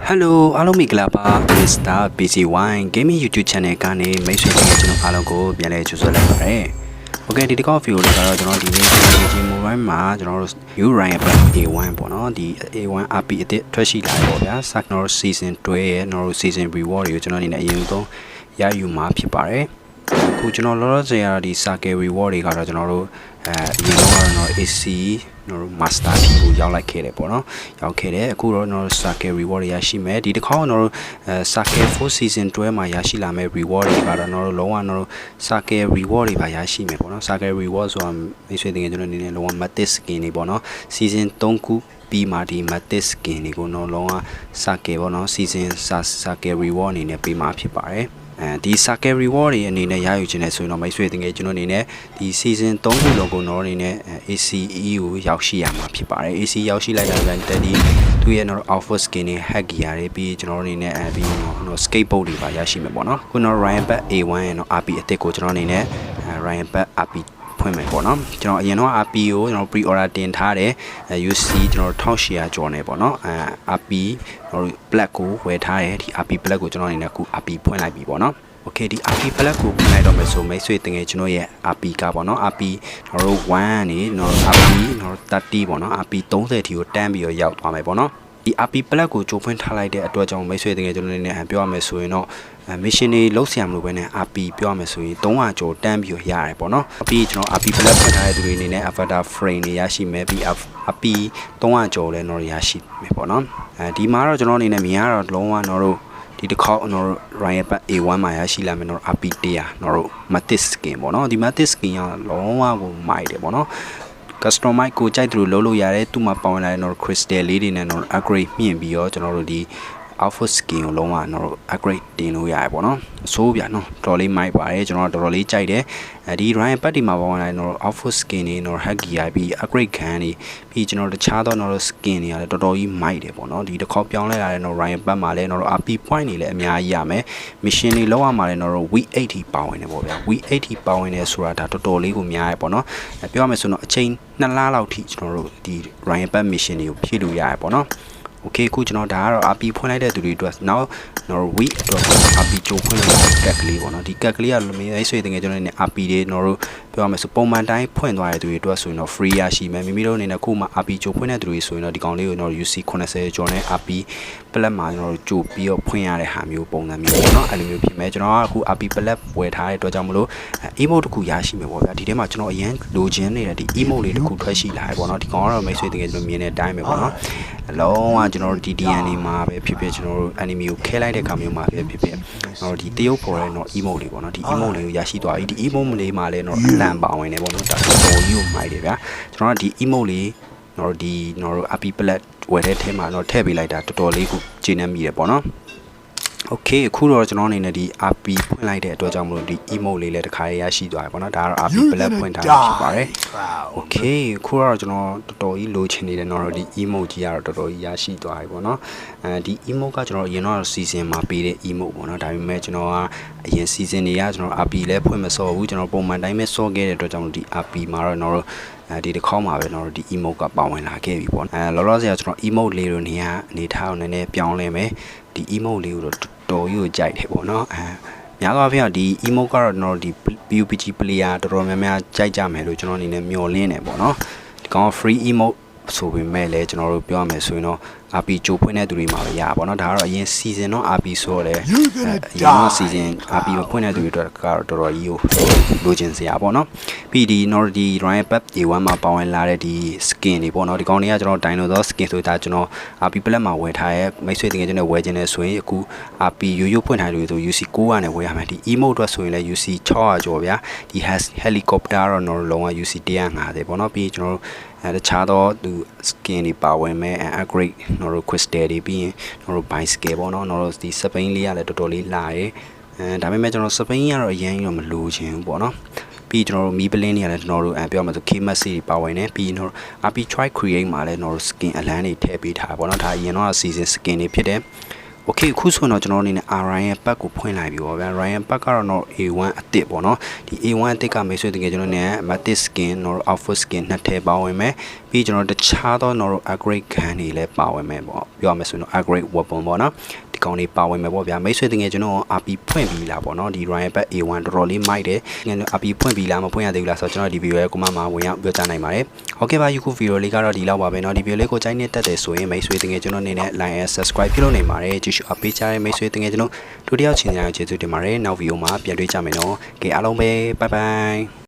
Hello အားလုံးမင်္ဂလာပါ Mr. PC1 Gaming YouTube Channel ကနေမိတ်ဆွေတွေကျွန်တော်အားလုံးကိုပြန်လည်ကြိုဆိုလိုက်ပါရစေ။ Okay ဒီတစ်ခေါက် video လေးကတော့ကျွန်တော်ဒီနေ့ Gaming Mobile မှာကျွန်တော်တို့ New Ryan A1 ပေါ့နော်ဒီ A1 RP အသစ်ထွက်ရှိလာပေါ့ဗျာ ကျွန်တော် Season 2ရဲ့ကျွန်တော်တို့ Season Reward တွေကိုကျွန်တော်အနေနဲ့အရင်ဆုံးရယူမှာဖြစ်ပါတယ်။အခုကျွန်တော်လောလောဆယ်ကတော့ဒီ Circle Reward တွေကတော့ကျွန်တော်တို့အရင်ကတော့ AC ကျွန်တော် Master ဖြီကိုရောက်လိုက်ခဲ့တယ်ပေါ့နော်ရောက်ခဲ့တယ်အခုတော့ကျွန်တော် Circle Reward တွေရရှိမယ်ဒီတစ်ခေါက်ကျွန်တော်တို့Circle 4 Season 12မှာရရှိလာမယ့် Reward တွေကတော့ကျွန်တော်တို့လုံးဝကျွန်တော်တို့ Circle Reward တွေပါရရှိမယ်ပေါ့နော် Circle Reward ဆိုတာမိတ်ဆွေတင်ကျွန်တော်အနေနဲ့လုံးဝ Matic Skin တွေပေါ့နော် Season 3ခုပြီးမှဒီ Matic Skin တွေကိုတော့လုံးဝ Circle ပေါ့နော် Season Circle Reward အနေနဲ့ပေးမှာဖြစ်ပါတယ်ဒီ Circle Reward တွေအနေနဲ့ရယူခြင်းနဲ့ဆိုရင်တော့မိတ်ဆွေတင်ကျွန်တော်အနေနဲ့ဒီ Season 3ခုလုံးကိုတော့အနေနဲ့ ACE ကိုရောက်ရှိရမှာဖြစ်ပါတယ် AC ရောက်ရှိလိုက်တဲ့တက်ဒီသူရဲ့တော့ Alpha Skin တွေ Hack Gear တွေပြီးကျွန်တော်အနေနဲ့ပြီးတော့ Skateboard တွေပါရရှိမယ်ပေါ့နော်ခုတော့ Ryan Bat A1 ရဲ့တော့ RP အသစ်ကိုကျွန်တော်အနေနဲ့ Ryan Bat RP ဖွင့်မယ်ပေါ့နော်ကျွန်တော်အရင်တော့ RP ကိုကျွန်တော် pre order တင်ထားတယ် UC ကျွန်တော်1800ကျော်နေပေါ့နော်RP ကျွန်တော် black ကိုဝယ်ထားတယ်ဒီ RP black ကိုကျွန်တော်အနေနဲ့အခု RP ဖွင့်လိုက်ပြီပေါ့နော် Okay ဒီ RP black ကိုဖွင့်လိုက်တော့မယ်ဆိုမိတ်ဆွေတကယ်ကျွန်တော်ရဲ့ RP ကပေါ့နော် RP ကျွန်တော်တို့1နေကျွန်တော် RP ကျွန်တော်30ပေါ့နော် RP 30 ထိကိုတန်းပြီးတော့ရောက်သွားမယ်ပေါ့နော်ဒီ RP black ကိုကြိုးဖွင့်ထားလိုက်တဲ့အတွက်ကြောင့်မိတ်ဆွေတကယ်ကျွန်တော်အနေနဲ့ပြောရမယ်ဆိုရင်တော့mission တွေလုံးဆရာမလို့ပဲနဲ့ RP ပြောရမယ်ဆိုရင်300ကျော်တန်းပြီးရတယ်ပေါ့နော်။ RP ကျွန်တော် RP black ဖွင့်ထားတဲ့သူတွေအနေနဲ့ avatar frame တွေရရှိမယ်ပြီး RP 300ကျော်လည်းတော့ရရှိမယ်ပေါ့နော်။ဒီမှာတော့ကျွန်တော်အနေနဲ့မြင်ရတော့လုံးဝတော့ဒီတစ်ခေါက်တော့ Ryan Bat A1 မှာရရှိလာမယ်တော့ RP 100တော့ Matic Skin ပေါ့နော်။ဒီ Matic Skin ကလုံးဝကိုမိုက်တယ်ပေါ့နော်။ customize ကိုကြိုက်သူလို့လုပ်လို့ရတယ်သူ့မှာပါဝင်လာတဲ့တော့ crystal လေးတွေနဲ့တော့ upgrade မြင့်ပြီးတော့ကျွန်တော်တို့ဒီAlpha Skin ကိုလုံးဝတော့ upgrade တင်လို့ရတယ်ပေါ့နော်အဆိုးပြနော်တော်လေးမိုက်ပါတယ်ကျွန်တော်တော်တော်လေးကြိုက်တယ်ဒီ Ryan Bat ဒီမှာပါဝင်လာတော့ Alpha Skin တွေတော့ Hack Gear ပြီး upgrade ခံနေပြီးကျွန်တော်တခြားတော့ skin တွေကလည်းတော်တော်ကြီးမိုက်တယ်ပေါ့နော်ဒီတစ်ခေါက်ပြောင်းလဲလာတဲ့တော့ Ryan Bat မှာလည်းတော့ RP point တွေလည်းအများကြီးရမယ် mission တွေလောက်ရမှာလည်းတော့ week 80ပါဝင်တယ်ပေါ့ဗျာ week 80ပါဝင်တယ်ဆိုတာဒါတော်တော်လေးကိုများရပေါ့နော်ပြောရမယ်ဆိုတော့အချိန်2လလောက်ထိကျွန်တော်တို့ဒီ Ryan Bat mission တွေကိုဖြည့်လို့ရတယ်ပေါ့နော်Okay ခုကျွန်တော်ဒါကတော့ RP ဖွင့်လိုက်တဲ့သူတွေအတွက်နောက်ကျွန်တော် week အတွက် RP ကြိုဖွင့်လိုက်တဲ့ကက်ကလေးပေါ့နော်ဒီကက်ကလေးကမိတ်ဆွေတကယ်ကျွန်တော်အနေနဲ့ RP တွေကျွန်တော်တို့ပြောရမယ်ဆိုပုံမှန်တိုင်းဖွင့်သွားတဲ့သူတွေအတွက်ဆိုရင်တော့ free ရရှိမယ်မိမိတို့အနေနဲ့ခုမှ RP ကြိုဖွင့်တဲ့သူတွေဆိုရင်တော့ဒီကောင်လေးကိုကျွန်တော် UC 80ကျော်နဲ့ RP ပလက်မှာကျွန်တော်တို့ကြိုပြီးတော့ဖွင့်ရတဲ့ဟာမျိုးပုံစံမျိုးပေါ့နော်အဲ့လိုမျိုးဖြစ်မယ်ကျွန်တော်ကအခု RP ပလက်ဝယ်ထားတဲ့အတွက်ကြောင့်မလို့ emote တစ်ခုရရှိမယ်ပေါ့ဗျာဒီထဲမှာကျွန်တော်အရင်လိုချင်နေတဲ့ဒီ emote လေးတစ်ခုထွက်ရှိလာတယ်ပေါ့နော်ဒီကောင်ကတော့မိတ်ဆွေတကယ်ကျွန်တော်မြင်တဲ့အတိုင်းပဲပေါ့နော်အလုံးဝကျွန်တော်တို့ DDN နေမှာပဲဖြစ်ဖြစ်ကျွန်တော်တို့ enemy ကိုခဲလိုက်တဲ့ခါမျိုးမှာဖြစ်ဖြစ်ကျွန်တော်ဒီတရုပ်ပေါ်တဲ့တော့ emote လေးပေါ့နော်ဒီ emote လေးကိုရရှိသွားပြီဒီ emote လေးမှာလည်းတော့အလံပါဝင်နေပေါ့နော်ဒါတော်တော်ကြီးကိုမိုက်တယ်ဗျာကျွန်တော်ကဒီ emote လေးကျွန်တော်တို့ RP Plat ဝယ်တဲ့ထဲမှာတော့ထည့်ပေးလိုက်တာတော်တော်လေးကိုကျင်းနေမိတယ်ပေါ့နော်Okay အခုတော့ကျွန်တော်အနေနဲ့ဒီ RP ဖွင့်လိုက်တဲ့အတွက်ကြောင့်မလို့ဒီ emote လေးလည်းတစ်ခါရရှိသွားပြီပေါ့နော်ဒါကတော့ RP Plat ဖွင့်ထားတာဖြစ်ပါတယ် Okay အခုတော့ကျွန်တော်တော်တော်ကြီးလိုချင်နေတယ်တော့ဒီ emote ကြီးကတော့တော်တော်ကြီးရရှိသွားပြီပေါ့နော်ဒီ emote ကကျွန်တော်အရင်တော့ season မှာပေးတဲ့ emote ပေါ့နော်ဒါပေမဲ့ကျွန်တော်ကအရင် season တွေကကျွန်တော် RP လည်းဖွင့်မစော်ဘူးကျွန်တော်ပုံမှန်တိုင်းပဲစော်ခဲ့တဲ့အတွက်ကြောင့်ဒီ RP မှာတော့ကျွန်တော်တို့ဒီတစ်ခေါက်မှာပဲကျွန်တော်တို့ဒီ emote ကပါဝင်လာခဲ့ပြီပေါ့လောလောဆယ်ကျွန်တော် emote လေးတို့နေရာအနေထားအောင်နည်းနည်းပြောင်းလဲမယ်ဒီ emote လေးကိုတော့တော်ကြီးကိုကြိုက်တယ်ပေါ့နော်များသောအားဖြင့်ဒီ emote ကတော့ကျွန်တော်ဒီ PUBG player တော်တော်များများကြိုက်ကြမယ်လို့ကျွန်တော်အနေနဲ့မျှော်လင့်နေပေါ့နော်ဒီကောင် free emote ဆိုပေမဲ့လည်းကျွန်တော်တို့ပြောရမယ်ဆိုရင်တော့ RP ကြိုဖွင့်တဲ့သူတွေမှာပဲရပါတော့ဒါကတော့အရင် season တော့ RP ဆိုတော့လေအရင်က season RP မဖွင့်တဲ့သူတွေအတွက်ကတော့တော်တော်ကြီးကိုလိုချင်စရာပေါ့နော်ပြီးဒီ Nordi Ryan Bat A1 မှာပါဝင်လာတဲ့ဒီ skin တွေပေါ့နော်ဒီကောင်တွေကကျွန်တော် dinosaur skin ဆိုတာကျွန်တော် RP Plat မှာဝယ်ထားရဲ့မိတ်ဆွေတကယ်ကျွန်တော်ဝယ်ခြင်းနဲ့ဆိုရင်အခု RP ရိုးရိုးဖွင့်ထားလို့ဆို UC 900နဲ့ဝယ်ရမယ်ဒီ emote အတွက်ဆိုရင်လည်း UC 600ကျော်ဗျာဒီ helicopter တော့လုံးဝ UC 150ပေါ့နော်ပြီးကျွန်တော်တခြားသောသူ skin တွေပါဝင်မဲ့ upgrade ကျွန်တော်တို့ crystal တွေပြီးရင်ကျွန်တော်တို့ bicycle ပေါ့နော်ကျွန်တော်တို့ဒီ Spain လေးကလည်းတော်တော်လေးလာရဲဒါပေမဲ့ကျွန်တော် Spain ကတော့အရင်တော့မလိုချင်ဘူးပေါ့နော်ပြီးကျွန်တော်တို့မီးပလင်းတွေကလည်းကျွန်တော်တို့ပြောမှဆို K-Max တွေပါဝင်နေပြီးကျွန်တော် RP Try Create မှာလည်းကျွန်တော်တို့ skin အလန်းတွေထည့်ပေးထားပါပေါ့နော်ဒါအရင်တော့ season skin တွေဖြစ်တယ် Okay ခုဆိုတော့ကျွန်တော်အနေနဲ့ Ryan ရဲ့ pack ကိုဖွင့်လိုက်ပြီပေါ့ဗျာ Ryan pack ကတော့တော့ A1 အသစ်ပေါ့နော်ဒီ A1 အသစ်ကမိတ်ဆွေတကယ်ကျွန်တော်နဲ့ Matic skin တော့ outfit skin နှစ်ထည့်ပါဝင်မယ်ပြီးကျွန်တော်တခြားသောတော့ upgrade gun တွေလည်းပါဝင်မယ်ပေါ့ပြောရမယ်ဆိုရင် upgrade weapon ပေါ့နော်ဒီကောင်လေးပါဝင်မယ်ပေါ့ဗျာမိတ်ဆွေတကယ်ကျွန်တော် RP ဖွင့်ပြီးလားပေါ့နော်ဒီ Ryan pack A1 တော်တော်လေးမိုက်တယ်ငါ RP ဖွင့်ပြီးလားမဖွင့်ရသေးဘူးလားဆိုတော့ကျွန်တော်ဒီ video ရဲ့ comment မှာဝင်ရောက်ပြောကြားနိုင်ပါတယ်ဟုတ်ကဲ့ပါယခု video လေးကတော့ဒီလောက်ပါပဲเนาะဒီ video လေးကိုကြိုက်နေတတ်တယ်ဆိုရင်မိတ်ဆွေတကယ်ကျွန်တော်အနေနဲ့ like and subscribe ပြုလုပ်နေပါတယ်ကြည့်ရှုအပေးကြတဲ့မိတ်ဆွေတကယ်ကျွန်တော်ဒုတိယချင်းများကျေးဇူးတင်ပါတယ်နောက် video မှာပြန်တွေ့ကြမယ်เนาะကဲအားလုံးပဲ bye bye